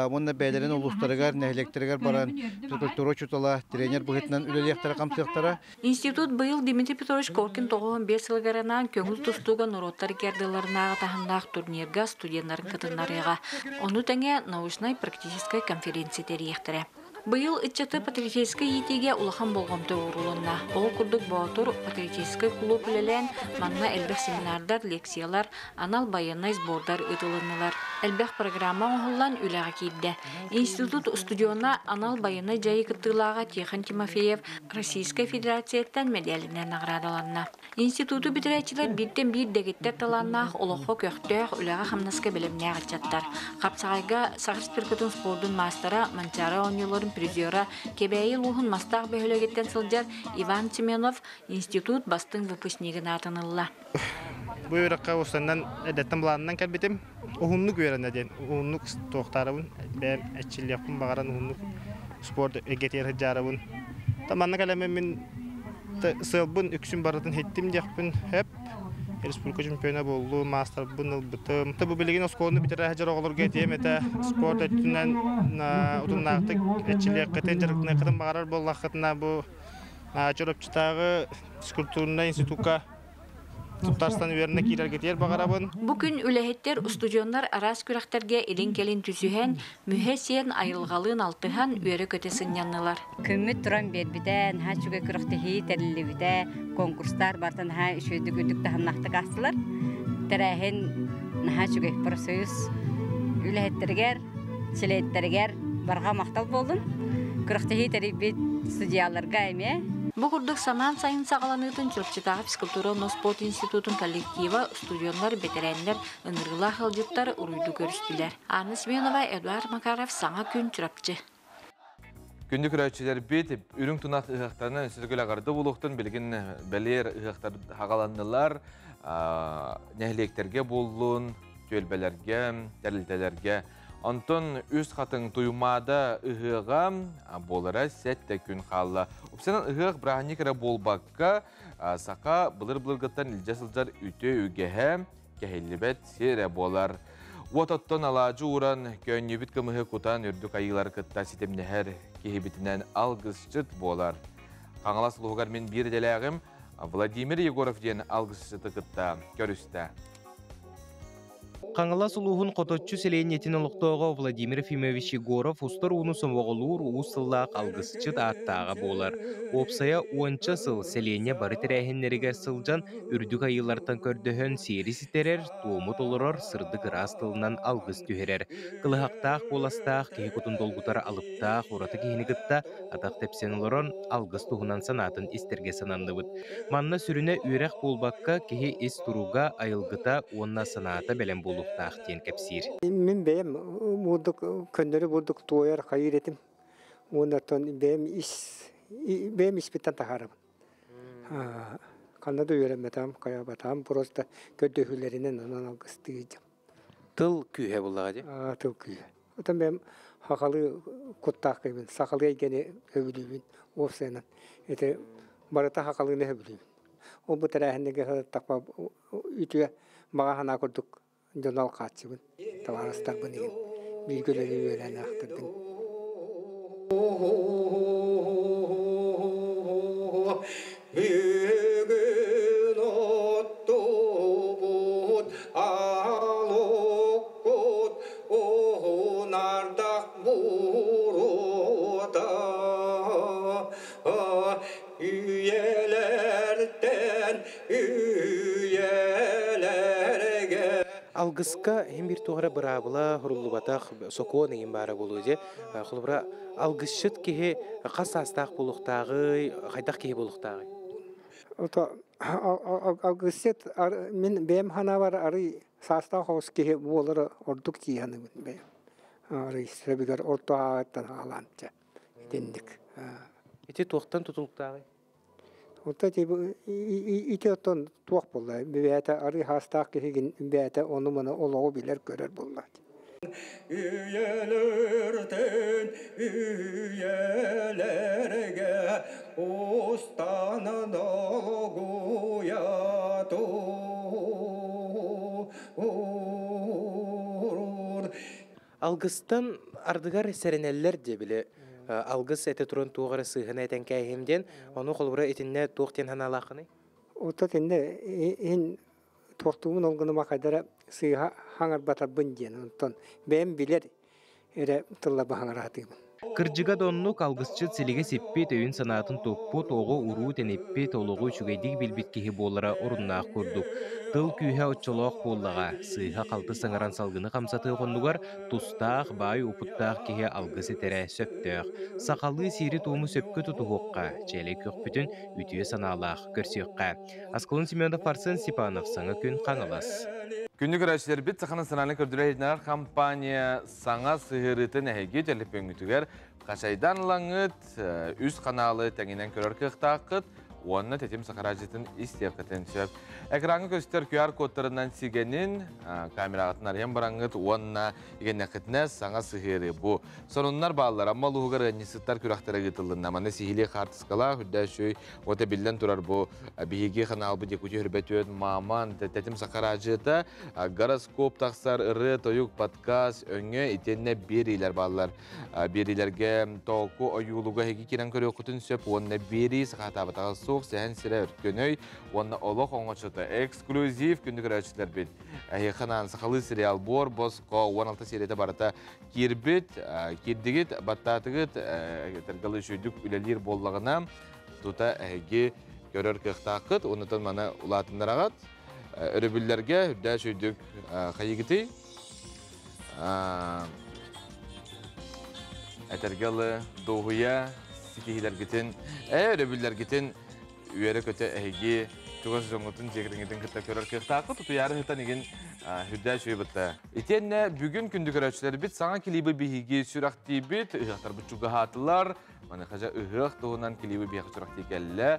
мұнда бәйлерін ұлыстарығар, нәхлектерігер баран физкультура чутала, тренер бұғытынан үлелектері қамсықтары. Институт быйыл Дмитрий Петрович Коркин 95 жылгарынан көңіл тұстуға нұроттар керділерінағы тахындақ турнирға студенттарын кытынарыға. Оны тәңе научной практической конференция терияқтыры. Быйыл ытчаты патриотический етеге улахан болғамды орулынна. Ол күрдік баатур патриотический клуб үлелен манна әлбәқ семинардар, лекциялар, анал баяннай сбордар ұтылынылар. Әлбәқ программа оғылан үләға кейді. Институт студионна анал баяннай жайы кыттылаға Тихон Тимофеев Российской Федерацияттан медалінен наградаланна. Институту бітірәчілер биттен бір дегеттер таланнақ олықы көқтөк үләға хамнаска білімне ағачаттар. Қапсағайға Сағырс Перкутын спордың мастера Манчара онеларын призера кебәйі лухын мастақ бәхілігеттен сылжар Иван Семенов институт бастың выпускнигін атынылла. Бұл өріққа осыннан әдеттен бұланынан кәлбетім. Оғынлық өрінді ден. Оғынлық тоқтарыбын. Бәм әтчіліқпін бағаран оғынлық спорт әгетер жарабын. Таманна кәлемен мен сылбын үксін баратын хеттім деқпін. Әп республика чемпионы болу, мастер бұн ұлбытым. Бұл білеген осколыны бітері әжер оғылыр кетем. Спорт әттінен ұтыннақтық әтчілік қытын жарықтың қытын бағарар болақытына бұл жұрапчытағы физкультурный институтқа Тұптарстан веріне кейлер кетер бағарабын. Бүгін үләхеттер студиондар арас күрәқтерге елін келін түсіген мүхе сен айылғалын алтыған өрі көтесін яннылар. Күміт тұран бербіден, ха чүге күріқтіхи тәрілібіде конкурстар бартан ха үшөйді күндік тағыннақты қастылар. Тәрәхін ха чүге профсоюз үләхеттергер, селеттергер барға мақтал болдың. Күріқтіхи тәрілбет студияларға әме. Бұғырдық саман сайын сағаланытын Чылчытағы физкультура спорт институтын коллектива студионлар, бетерәнлер, ынырғыла қылжыттары ұруйды көрістілер. Арны Сменова, Эдуард Макаров, саңа күн чүрапчы. Күнді күрәтшілер бет, үрің тұнақ ұғықтарына сүргіл ағарды болуқтың білген бәлер ұғықтар хағаландылар, нәхлектерге болуын, төлбәлерге, дәлілтелерге. Антон үз қатын тұймада ұғыға болыра сәтті күн қалы. Үпсенен ұғық бірағаникері болбаққа сақа бұлыр-бұлырғыттан үлжасылжар үті үгеге кәхелібет сере болар. Уататтан алажы уран көнебіт кімігі құтан үрдік айылар күтта сетемнехер кехебітінен алғысчыт болар. Қаңалас ұлығығар мен бір деләғім Владимир Егоров ден алғысчыты күтта көрісті. Қаңылас ұлығын қототчу селенетін ұлықтауға Владимир Ефимович Егоров ұстар ұны соңғылуыр ұсыллақ алғысчыт аттаға болар. Опсая 10 сыл селене бары тірәхенлеріге сылжан үрдік айылартан көрдіхін сері ситерер, туымыт олырар сырды ғырас тылынан алғыс түйерер. Қылығақтақ боластақ, кей құтын долғытар алыптақ, ораты кейіні күтті, атақ тепсен олыран алғыс туғынан санатын істерге сананды бұд. Манна сүріне үйрек болбаққа кей іс тұруға айылғыта онна саната бәлем болу. Мен бәйім бұлдық көндері бұлдық туайар қайыр етім. Оныртын бәйім іспеттен тағарабын. Қанады өйрәмметам, қаябатам, просто көддөхілерінен онан алғысты едім. Тыл күйе бұлдаға де? Тыл күйе. Отын бәйім хақалы құттақ қайбын, сақалы әйгені өбілейбін, опсайынан. Әті барыта хақалығыны өбілейбін. Ол бұтыр әхіндегі тақпа үтіге маға хана көрдік. Жонал қатшыбын, таварыстар бұнығын, білгілері өрән ақтырдың. Бүгін отты бұд, алық бұд, оғын ардақ бұруда. Үйелерден үйелерге. Алгыска hem bir tuğra bırabıla hurullu bataq sokuon egin bara boluğu. Algısçıt kehe qas astaq boluqtağı, qaydaq kehe boluqtağı. Ото алгысет мен бем хана бар ары саста хос ки болары ордук тияны бе. Ары себегер ортоаттан аланча. Дендик. Ити тоқтан тутулуктагы. Ото тиби ити оттон туак болла. Бебета ары хастак киген бебета оны мына олого билер көрөр болла. Üyelerden üyelerge ustanın oğuyadur. Algıstan ardıgar sereneller de bile algыс эте туран тугары сыгына этен кайхимден оны холбура этинне туктен ханалакыны. Ото тенде ин тортумун олгуну макадара сыйга хаңар батар бынден онтон бем билер эре тылла бахаңаратым. Кыржыга доннук алгысчы силиге сиппи төйүн санаатын топпу тоого уруу тенеппи толугу чугайдик билбит кихи боллара оруннаах курдук. Тыл күйе отчолоох боллага сыйга калты саңаран салгыны камсаты коннугар тустаах бай упуттаах кихи алгысы тере сөптөөх. Сакалы сири тууму сөпкө тутугукка, челе көкпүтүн үтүе санаалаах көрсөкка. Асколун Семенов Арсен Сипанов саңа күн каңалас. Күнні көрәшілер біт сақаны сынаны көрдірәйдінар компания саңа сығырытын әйге жәліп өңгітігер қашайдан лаңыт үз қаналы тәңінен көрір кықтақыт, онына тәтем сақаражетін истерқетін сөп. Әкраңы көстер QR кодтарынан сигенін камерағатын ариян бараңыт, онына еген әқітіне саңа сығыры бұ. Сонынлар балылар, амма лұғығыр әнесіттар күрақтары ғытылын. Аманы сихиле қартысқала, хүдді шөй, ота білден тұрар бұ бейге қанал бұ декуті хүрбәт өт маман, тәтем сақаражыты, гороскоп тақсар, ұры, тойық, подкаст, өңі, етенне берейлер балылар. Берейлерге тоқу ойулуға хеге керен көрі құтын сөп, онына бері сақатабытаға соқ, сән сірі үркөнөй, онына олық оңғычыты. Эксклюзив күнді көрәчілер бет. Әйіқынан сақалы сериал бор, босқо 16 серияда барыта кербет, кердігіт, баттатығыт, тәргілі шөйдік үлелер боллағына тұта әйге көрір кықтақыт, онытын мана ұлатындар ағат. Өрібілерге үдді шөйдік қайығыты. Әтергілі доғуя, сикихилер гітін, өрібілер гітін үйері көті әйге Тугас жоңутун жегриңден кытта көрөр кыктакы туту яры хытан еген хүддә шөй бытта. Итенне бүгүн күндү көрөчлөр бит саңа килиби биһиги сүрәхти бит, ыгактар бучуга хатылар. Мана хажа ыгак тугунан килиби биһи сүрәхти келле.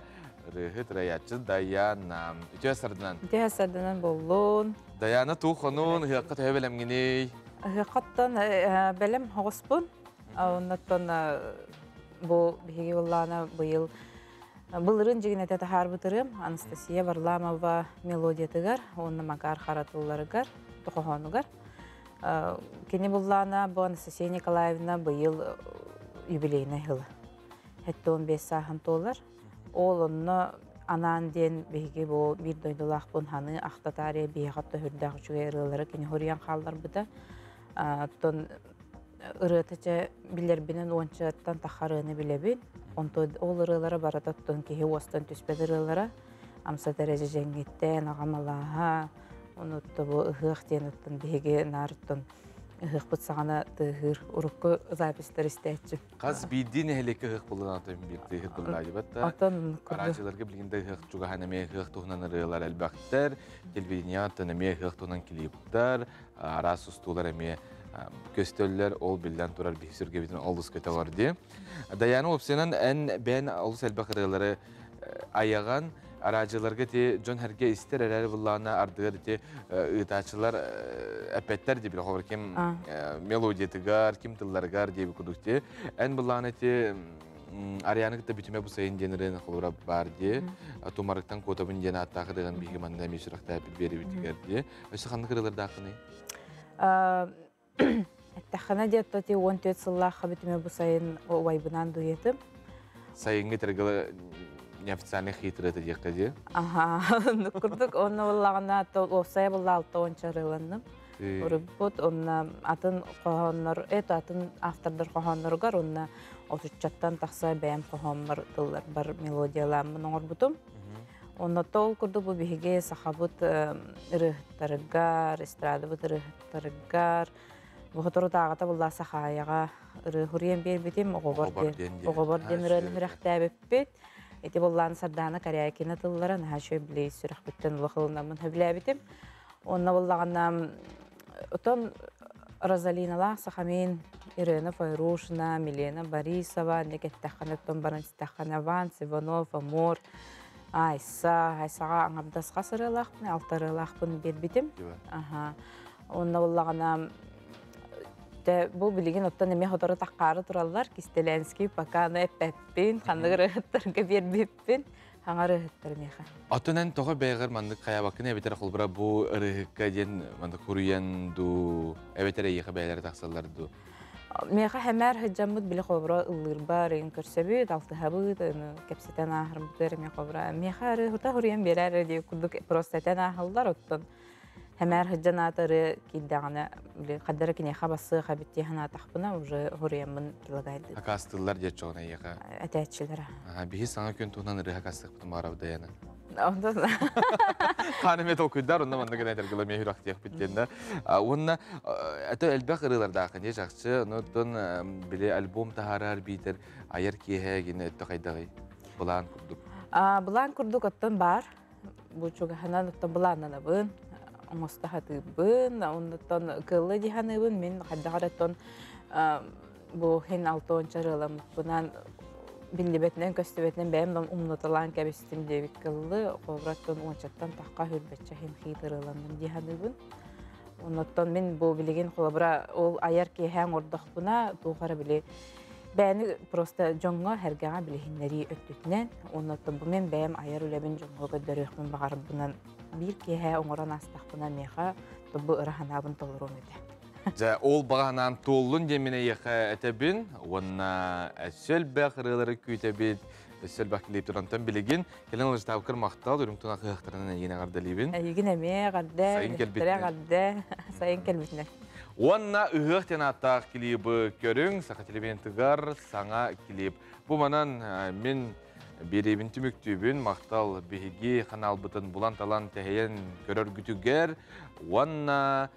Рыхыт раячы Даяна. Итәсәрдән. Итәсәрдән боллон. Даяна тухонун ыгакка төбелем геней. Ыгактан белем хогыспын. Оннан бу биһиги буллана быйыл Былырын жеген әтәті харбытырым Анастасия Варламова мелодиятыгар, онны Макар Харатулларыгар, тұқығанугар. Кені бұллана бұл Анастасия Николаевна бұйыл юбилейна хылы. Әтті 15 сағын толар. Ол онны анан ден бейге бұл бір дойдылақ бұн ханы ақтатария бейғатты хүрдіғі жүге ұрылары кені хөриян қалдар бұда. Тон ұрытыча білербінен ончаттан тақарыны білебін. Ол ырылары барататтын кеге остан түспеді ырылары. Амса дәрежі жәңгеттен, ағамалаға, онытты бұл ұғықтен ұттын беге нарыттын ұғық бұтсағана тұғыр ұрыққы запистер істәтші. Қаз бейден әлекі ұғық болын атым бірді ұғық болын айды бәтті. Арачыларға білгенде ұғық жүғаған әме ұғық тұғынан ырылар әлбәқтер, телевидениятын әме ұғық тұғынан келейіптер, арас ұстулар әме көстөллер ол білден тұрар бейсірге бетін олыс көті ғарды. Даяны опсенен ән бән олыс әлбәқырылары аяған арачыларға те жон әрге істер әрі бұллағына ардығыр те ұйтачылар әпәттер де бір қобыр кем мелодиятығар, кем тылларғар дейбі күдікте. Ән бұллағына те Арияны кітті бүтіме бұсайын денірін қылыра бар де, тумарықтан көтабын дені аттақырыған бейгі маңда мешірақта әпіт бері бүтігер де. Өсі қанды қырылырды ақыны? Әттіқана де әтті 14 сыллаққа бүтіме бұсайын ойбынан дуетім. Сайынғы тіргілі неофициальный хитры это декка де? Ага, нүкірдік, оны бұллағына осай бұлла 6-10 чарыландым. Үріппұт, оны атын қоғанлар, атын автордар қоғанларғар, оны отучаттан тақса бәйім қоғанлар дылар бар мелодияларын оңыр бұтым. Оны тол күрді бұл бейге сақабыт ұрықтарығар, эстрадыбыт ұрықтарығар, бұғытыры тағыта бұлла сақаяға ұрығырен бер бетім, оғыбар ден ұрын үріқті әбіп бет. Эти болланы сарданы каряйкина тылларын хашой билей сүрэх бүттен улахылынамын хөбләбитим. Онна боллаганна отон Розалиналах Сахамин, Ирина Файрушина, Милена Борисова, Некеттаханеттон Баранстахан Аванс, Иванов, Амор, Айсаға аңабдасқа сырылақпын, алтарылақпын бербитим. Онна боллаганна бұл білеген оттан еме хотары таққары тұралар, Кистеленский, Паканы, Пеппин, қандығыр ұғыттарға бербеппин, хаңары ұғыттар меха. Отынан тоғы бәйгір мандық қая бақын әбетер қолбыра бұл ұрығыққа ден мандық құруян ду, әбетер әйеқі бәйлері тақсалар ду? Меха хәмәр хыджамыд білі қолбыра ұлғыр бар, ең көрсөбіт, алты хабыд, кәпсетен ағырым бұтыр ме қолбыра. Меха ұта құруян берер, күрдік простатен ағылдар оттан. Хәмәр хыджанатары килдәгәне кадәр кине хабасы хабитте хана тахпына уже хурыямын килагайды. Акастылар дечогына яка. Әтәчләр. Бихи саңа күн тунан рыха кастык бутым арабда яна. Онда. Ханымет окуйдар онда манда генә тергеле мехир актык биткәндә. Онна әтә әлбәк ырыларда кыне жакшы, нотон биле альбом тахарар битер аяр киһә генә тәкайдагы. Булан курдук. Булан курдук оттан бар. Бу чуга хана оттан буланнан бын. Мустахатыбын, оннан кылы диханыбын, мен каддагараттан бу хен алтон чарылам, бунан биллибетнен көстүбетнен бәм умнуталан кәбестим дебик кылы, ковраттан ончаттан таққа хүрбетче хен хитырылам диханыбын. Оннан мен бу билеген колабыра ол аяр кеһәң ордохпуна тугара биле бәни просто жоңга хәргәгә билехиннәри өттүтнән, оннан бу мен бәм аяр үләбен жоңга гөдөрөхмөн багарыбынан bir kehe oңоран астақпына меха тобы ыраханабын толыром ете. Жа ол бағанан толын деміне еқа әтәбін, онна әсел бәқырылары күйтәбін, әсел бәқілейіп тұрантан білеген, келен олжы табықыр мақтал, үрімтуна қиықтарынан ені ғардалейбін. Егін әме ғарды, сайын кәлбітіне. Онна ұғықтен аттақ келейбі көрің, сақа телебен тұғар, саңа келейб. Бұл манан мен беребін түміктүйбін, мақтал бейге қанал бұтын бұлан талан тәйен көрір күтігер, онна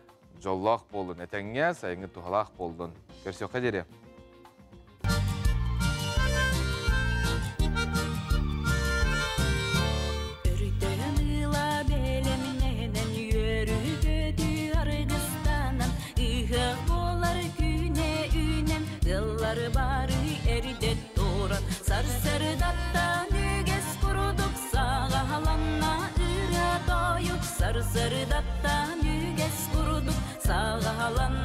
жоллақ болдың. Әтәңе сайыңы тұғалақ болдың. Көрсе қадері? Sarı datta nüges kuruduk, sağa halan